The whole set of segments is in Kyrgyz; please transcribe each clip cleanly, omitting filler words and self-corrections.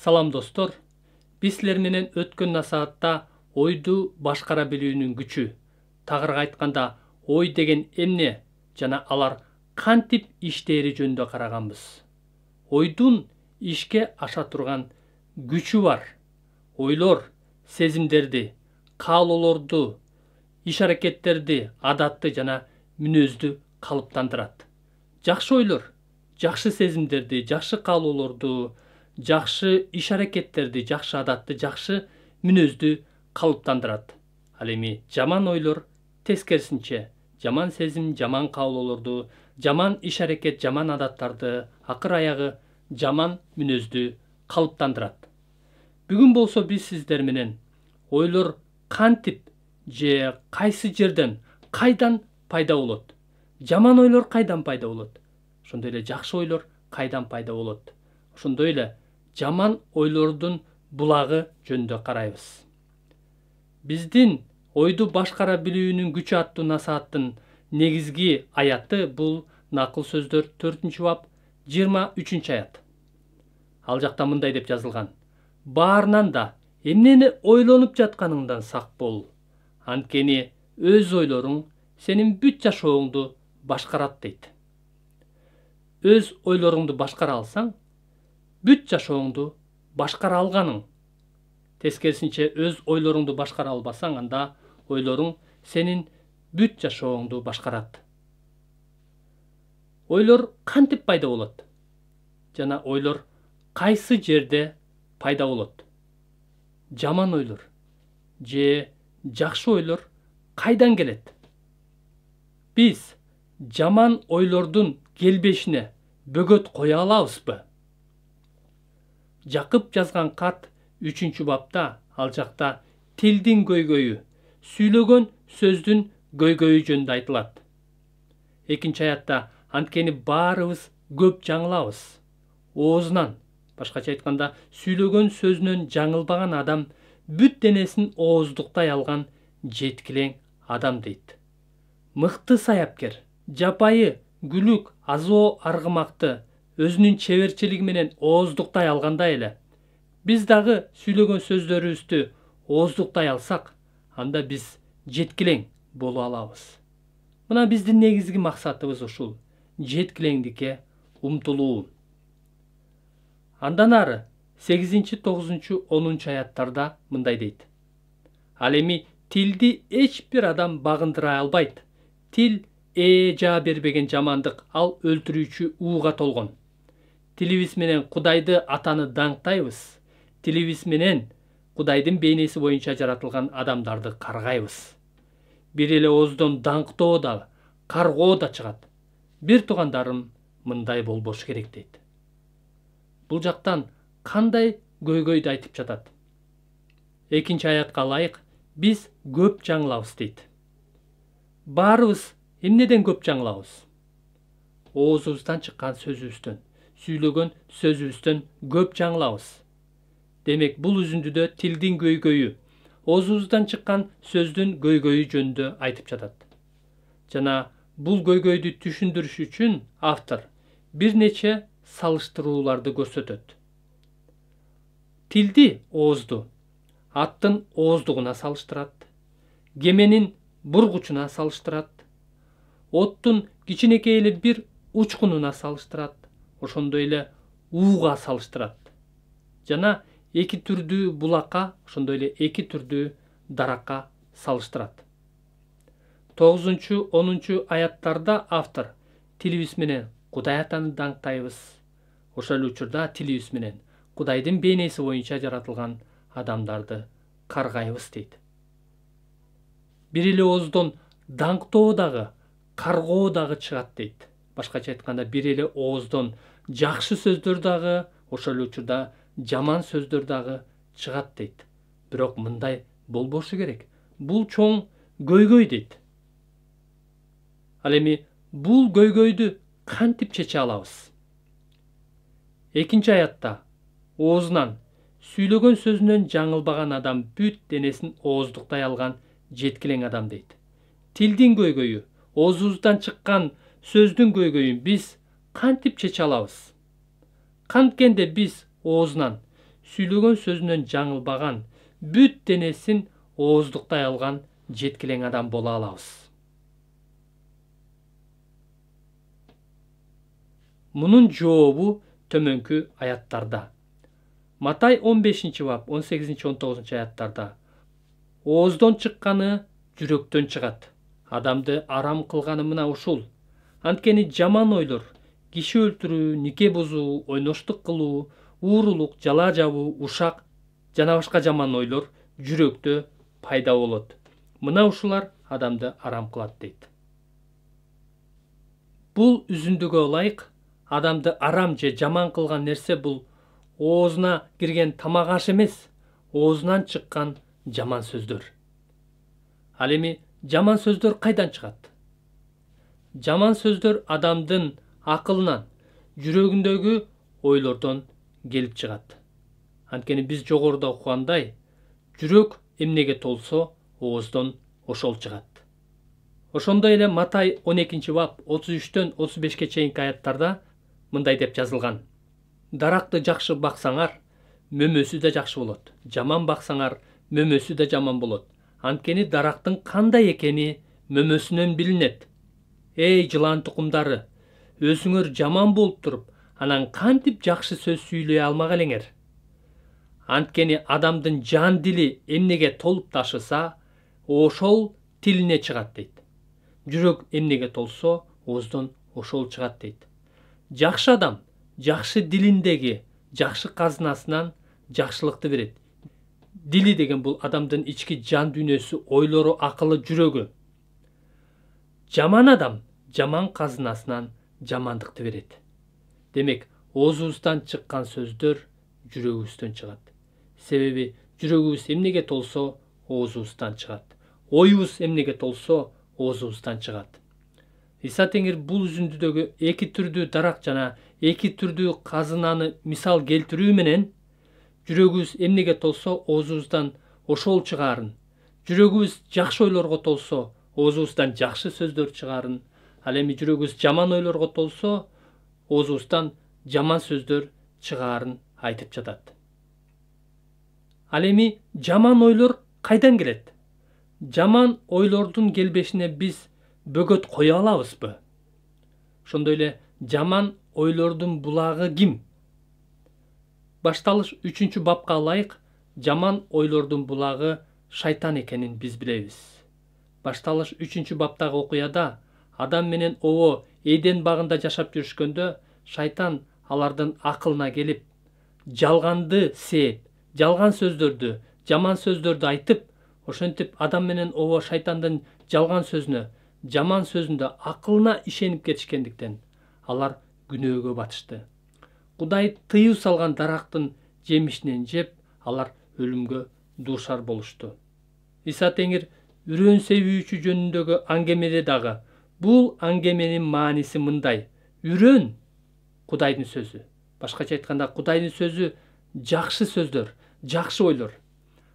Салам достор. Биз силер менен өткөн насаатта ойду башкара билүүнүн күчү, тагырга айтканда ой деген эмне жана алар кантип иштери жөнүндө караганбыз. Ойдун ишке аша турган күчү бар. Ойлор сезимдерди, каалоолорду, иш-аракеттерди, адатты жана мүнөздү калыптандырат. Жакшы ойлор жакшы сезимдерди, жакшы каалоолорду, жакшы иш-аракеттерди, жакшы адатты, жакшы мүнөздү калыптандырат. Ал эми жаман ойлор тескерисинче, жаман сезим, жаман каалоолорду, жаман иш-аракет, жаман адаттарды, акыр аягы жаман мүнөздү калыптандырат. Бүгүн болсо биз сиздер менен ойлор кантип же кайсы жерден, кайдан пайда болот? Жаман ойлор кайдан пайда болот? Ошондой эле жакшы ойлор кайдан пайда болот? Ошондой эле жаман ойлордун булагы жөнүндө карайбыз. Биздин ойду башкара билүүнүн күчү аттуу насааттын негизги аяты бул Накыл сөздөр 4-бап 23 аят. Ал жакта мындай деп жазылган: баарынан да эмнени ойлонуп жатканыңдан сак бол. Анткени өз ойлоруң сенин бүт жашооңду башкарат дейт. Өз ойлоруңду башкара алсаң, бүт жашооңду башкара алганың. Тескерисинче өз ойлоруңду башкара албасаң, анда ойлоруң сенин бүт жашооңду башкарат. Ойлор кантип пайда болот? Жана ойлор кайсы жерде пайда болот? Жаман ойлор же жакшы ойлор кайдан келет? Биз жаман ойлордун келбешине бөгөт кое алабызбы? Жакып жазган кат 3-бапта ал жакта тилдин көйгөйү, сүйлөгөн сөздүн көйгөйү жөнүндө айтылат. 2-аятта анткени баарыбыз көп жаңылабыз. Оозунан, башкача айтканда, сүйлөгөн сөзүнөн жаңылбаган адам бүт денесин ооздуктай алган жеткилең адам дейт. Мыкты саяпкер, жапайы, күлүк, азоо аргымакты өзүнүн чеберчилиги менен ооздуктай алгандай эле, биз дагы сүйлөгөн сөздөрүбүздү ооздуктай алсак, анда биз жеткилең боло алабыз. Мына биздин негизги максатыбыз ушул: жеткилеңдикке умтулуу. Андан ары 8, 9, 10 аяттарда мындай дейт: ал эми тилди эч бир адам багындыра албайт. Тил жаа бербеген жамандык, ал өлтүрүүчү ууга толгон. Тилибиз менен Кудайды атаны даңктайбыз. Тилибиз менен Кудайдын бейнеси боюнча жаратылган адамдарды каргайбыз. Бир эле ооздон даңктоо да, каргоо да чыгат. Бир туугандарым, мындай болбошу керек дейт. Бул жактан кандай көйгөйдү айтып жатат? 2-аятка ылайык биз көп жаңылабыз дейт. Баарыбыз эмнеден көп жаңылабыз? Оозубуздан чыккан сөзүбүздөн, сүйлөгөн сөзүбүздөн көп жаңылабыз. Демек, бул үзүндүдө тилдин көйгөйү, оозубуздан чыккан сөздүн көйгөйү жөнүндө айтып жатат. Жана бул көйгөйдү түшүндүрүш үчүн автор бир нече салыштырууларды көрсөтөт. Тилди, оозду, аттын ооздугуна салыштырат, кеменин бургучуна салыштырат, оттун кичинекей эле бир учкунуна салыштырат, ошондой эле ууга салыштырат. Жана эки түрдүү булакка, ошондой эле эки түрдүү даракка салыштырат. 9, 10 аяттарда автор тилибиз менен Кудай атаны даңктайбыз. Ошол учурда тилибиз менен Кудайдын бейнеси боюнча жаратылган адамдарды каргайбыз дейт. Бир эле ооздон даңктоо дагы, каргоо дагы чыгат дейт. Башкача айтканда, бир эле ооздон жакшы сөздөр дагы, ошол учурда жаман сөздөр дагы чыгат дейт. Бирок мындай болбошу керек. Бул чоң көйгөй дейт. Ал эми бул көйгөйдү кантип чече алабыз? 2-аятта оозунан, сүйлөгөн сөзүнөн жаңылбаган адам бүт денесин ооздуктай алган жеткилең адам дейт. Тилдин көйгөйү, оозубуздан чыккан сөздүн көйгөйүн биз кантип чече алабыз? Канткенде биз оозунан, сүйлөгөн сөзүнөн жаңылбаган, бүт денесин ооздуктай алган жеткилең адам боло алабыз. Мунун жообу төмөнкү аяттарда. Матай 15-бап 18-19 аяттарда. Ооздон чыкканы жүрөктөн чыгат. Адамды арам кылганы мына ушул. Анткени жаман ойлор, киши өлтүрүү, нике бузуу, ойноштук кылуу, уурулук, жала жабуу, ушак жана башка жаман ойлор жүрөктө пайда болот. Мына ушулар адамды арам кылат дейт. Бул үзүндүгө ылайык адамды арам же жаман кылган нерсе бул оозуна кирген тамак аш эмес, оозунан чыккан жаман сөздөр. Ал эми жаман сөздөр кайдан чыгат? Жаман сөздөр адамдын акылынан, жүрөгүндөгү ойлордон келип чыгат. Анткени биз жогоруда окугандай, жүрөк эмнеге толсо, ооздон ошол чыгат. Ошондой эле Матай 12-бап 33-төн 35-ке чейинки аяттарда мындай деп жазылган. Даракты жакшы баксаңар, мөмөсү да жакшы болот. Жаман баксаңар, мөмөсү да жаман болот. Анткени дарактын кандай экени мөмөсүнөн билинет. Эй жылан тукумдары, өзүңөр жаман болуп туруп, анан кантип жакшы сөз сүйлөй алмак элеңер? Анткени адамдын жан дили эмнеге толуп ташыса, ошол тилине чыгат дейт. Жүрөк эмнеге толсо, ооздон ошол чыгат дейт. Жакшы адам жакшы дилиндеги жакшы казынасынан жакшылыкты берет. Дили деген бул адамдын ички жан дүйнөсү, ойлору, акылы, жүрөгү. Жаман адам жаман казынасынан жамандыкты берет. Демек, оозубуздан чыккан сөздөр жүрөгүбүздөн чыгат. Себеби жүрөгүбүз эмнеге толсо, оозубуздан чыгат. Оюбуз эмнеге толсо, оозубуздан чыгат. Иса Теңир бул үзүндүдөгү эки түрдүү дарак жана эки түрдүү казынаны мисал келтирүү менен жүрөгүбүз эмнеге толсо, оозубуздан ошол чыгаарын, жүрөгүбүз жакшы ойлорго толсо, оозубуздан жакшы сөздөр чыгаарын, ал эми жүрөгүбүз жаман ойлорго толсо, оозубуздан жаман сөздөр чыгаарын айтып жатат. Ал эми жаман ойлор кайдан келет? Жаман ойлордун келбешине биз бөгөт кое алабызбы? Ошондой эле жаман ойлордун булагы ким? Башталыш 3-бапка ылайык жаман ойлордун булагы шайтан экенин биз билебиз. Башталыш 3-баптагы окуяда Адам менен Ово Эден багында жашап жүрүшкөндө шайтан алардын акылына келип, жалганды сээп, жалган сөздөрдү, жаман сөздөрдү айтып, ошентип Адам менен Ово шайтандын жалган сөзүнө, жаман сөзүндө акылына ишенип кетишкендиктен алар күнөөгө батышты. Кудай тыюу салган дарактын жемишинен жеп, алар өлүмгө дуушар болушту. Иса Теңир үрөн себүүчү жөнүндөгү аңгемеде дагы бул аңгеменин мааниси мындай: үрөн Кудайдын сөзү. Башкача айтканда, Кудайдын сөзү жакшы сөздөр, жакшы ойлор.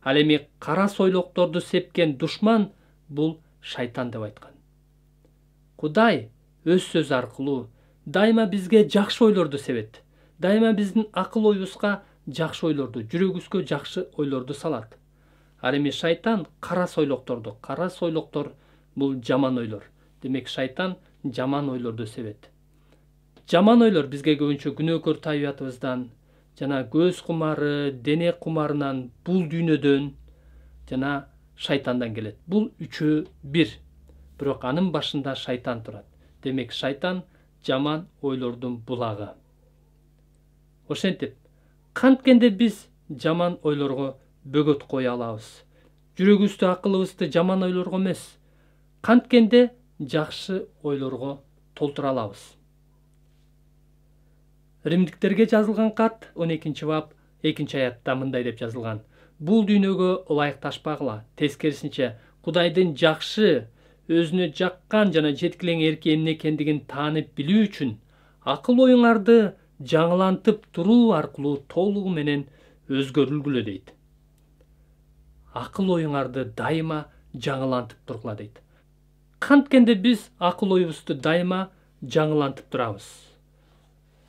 Ал эми кара сойлокторду сепкен душман бул шайтан деп айткан. Кудай өз сөзү аркылуу дайыма бизге жакшы ойлорду себет. Дайыма биздин акыл оюбузга жакшы ойлорду, жүрөгүбүзгө жакшы ойлорду салат. Ал эми шайтан кара сойлоктор бул жаман ойлор. Демек шайтан жаман ойлорду себет. Жаман ойлор бизге көбүнчө күнөөкөр табиятыбыздан, жана көз кумары, дене кумарынан, бул дүйнөдөн жана шайтандан келет. Бул үчөө бир. Бирок анын башында шайтан турат. Демек шайтан жаман ойлордун булагы. Ошентип, канткенде биз жаман ойлорго бөгөт кое алабыз? Жүрөгүбүздү, акылыбызды жаман ойлорго эмес, канткенде жакшы ойлорго толтура алабыз? Римдиктерге жазылган кат 12-бап 2-аятта мындай деп жазылган: бул дүйнөгө ылайыкташпагыла, тескерисинче Кудайдын жакшы, өзүнө жаккан жана жеткилең эрки эмне экендигин таанып билүү үчүн акыл оюңарды жаңылантып туруу аркылуу толугу менен өзгөрүлгүлө дейт. Акыл оюңарды дайыма жаңылантып тургула дейт. Канткенде биз акыл оюбузду дайыма жаңылантып турабыз?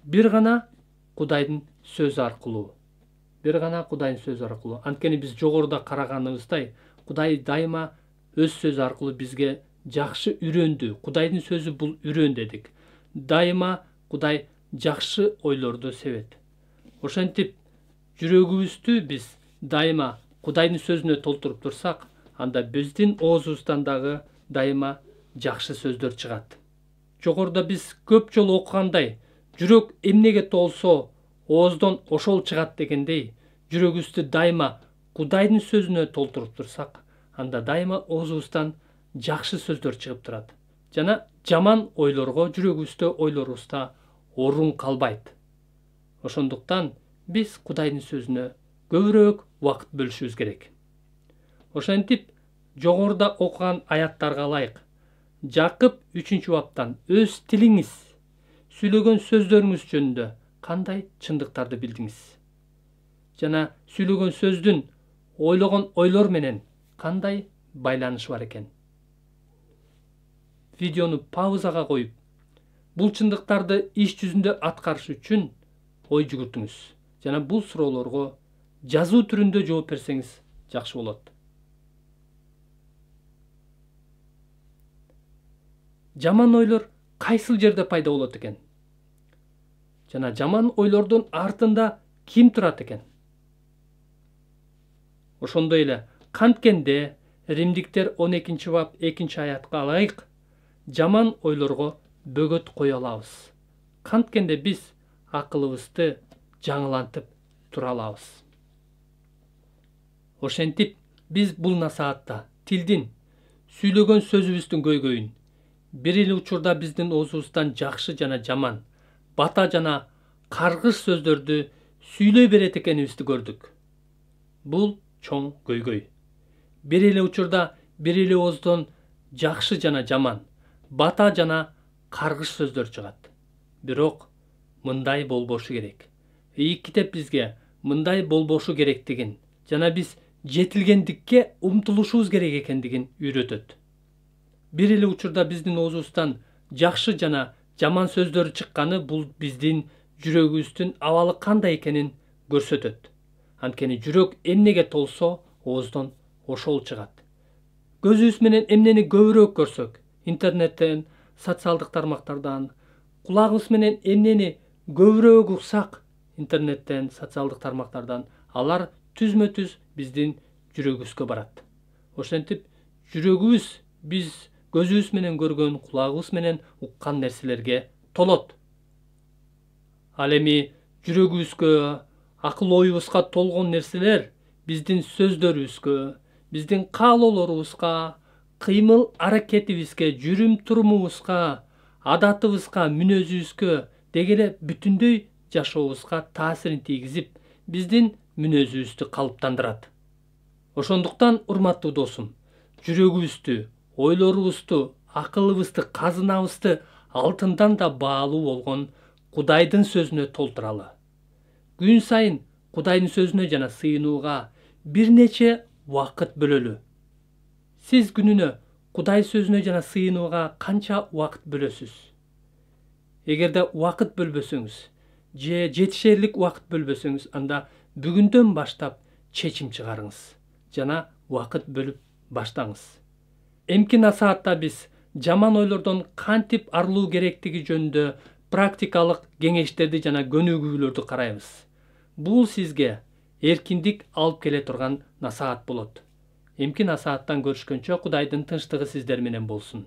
Бир гана Кудайдын сөзү аркылуу. бир гана Кудайдын сөзү аркылуу. Анткени биз жогоруда караганыбыздай, Кудай дайыма өз сөзү аркылуу бизге жакшы үйрөндү. Кудайдын сөзү бул үйрөн дедик. Дайыма Кудай жакшы ойлорду себет. Ошентип жүрөгүбүздү биз дайыма Кудайдын сөзүнө толтуруп турсак, анда биздин оозубуздан дагы дайыма жакшы сөздөр чыгат. Жогоруда биз көп жолу окугандай, жүрөк эмнеге толсо, ооздон ошол чыгат дегендей, жүрөгүбүздү дайыма Кудайдын сөзүнө толтуруп турсак, анда дайыма оозубуздан жакшы сөздөр чыгып турат. Жана жаман ойлорго жүрөгүбүздө, ойлорубузда орун калбайт. Ошондуктан биз Кудайдын сөзүнө көбүрөөк убакыт бөлүшүбүз керек. Ошентип, жогоруда окуган аяттарга ылайык, Жакып 3-баптан өз тилиңиз, сүйлөгөн сөздөрүңүз жөнүндө кандай чындыктарды билдиңиз? Жана сүйлөгөн сөздүн ойлогон ойлор менен кандай байланышы бар экен? Видеону паузага коюп, бул чындыктарды иш жүзүндө аткарыш үчүн ой жүгүртүңүз. Жана бул суроолорго жазуу түрүндө жооп берсеңиз жакшы болот. Жаман ойлор кайсыл жерде пайда болот экен? Жана жаман ойлордун артында ким турат экен? Ошондой эле канткенде Римдиктер 12-бап 2-аятка ылайык жаман ойлорго бөгөт кое алабыз. Канткенде биз акылыбызды жаңылантып тура алабыз. Ошентип биз бул насаатта тилдин, сүйлөгөн сөзүбүздүн көйгөйүн, бир эле учурда биздин оозубуздан жакшы жана жаман, бата жана каргыш сөздөрдү сүйлөй берет экенибизди көрдүк. Бул чоң көйгөй. Бир эле учурда бир эле ооздон жакшы жана жаман, бата жана каргыш сөздөр чыгат. Бирок мындай болбошу керек. Китеп бизге мындай болбошу керектигин жана биз жетилгендикке умтулушубуз керек экендигин үйрөтөт. Бир эле учурда биздин оозубуздан жакшы жана жаман сөздөр чыкканы бул биздин жүрөгүбүздүн абалы кандай экенин көрсөтөт. Анткени жүрөк эмнеге толсо, ооздон ошол чыгат. Көзүбүз менен эмнени көбүрөөк көрсөк, интернеттен, социалдык тармактардан, кулагыбыз менен эмнени көбүрөөк уксак, интернеттен, социалдык тармактардан, алар түзмө-түз биздин жүрөгүбүзгө барат. Ошентип, жүрөгүбүз биз көзүбүз менен көргөн, кулагыбыз менен уккан нерселерге толот. Ал эми жүрөгүбүзгө, акыл оюбузга толгон нерселер биздин сөздөрүбүзгө, биздин каалоолорубузга, кыймыл аракетибизге, жүрүм турумубузга, адатыбызга, мүнөзүбүзгө, деги эле бүтүндөй жашообузга таасирин тийгизип, биздин мүнөзүбүздү калыптандырат. Ошондуктан, урматтуу досум, жүрөгүбүздү, ойлорубузду, акылыбызды, казынабызды алтындан да баалуу болгон Кудайдын сөзүнө толтуралы. Күн сайын Кудайдын сөзүнө жана сыйынууга бир нече убакыт бөлөлү. Сиз күнүнө Кудай сөзүнө жана сыйынууга канча убакыт бөлөсүз? Эгерде убакыт бөлбөсөңүз, же жетишерлик убакыт бөлбөсөңүз, анда бүгүндөн баштап чечим чыгарыңыз жана убакыт бөлүп баштаңыз. Эмки насаатта биз жаман ойлордон кантип арылуу керектиги жөнүндө практикалык кеңештерди жана көнүгүүлөрдү карайбыз. Бул сизге эркиндик алып келе турган насаат болот. Эмки насааттан көрүшкөнчө Кудайдын тынчтыгы сиздер менен болсун.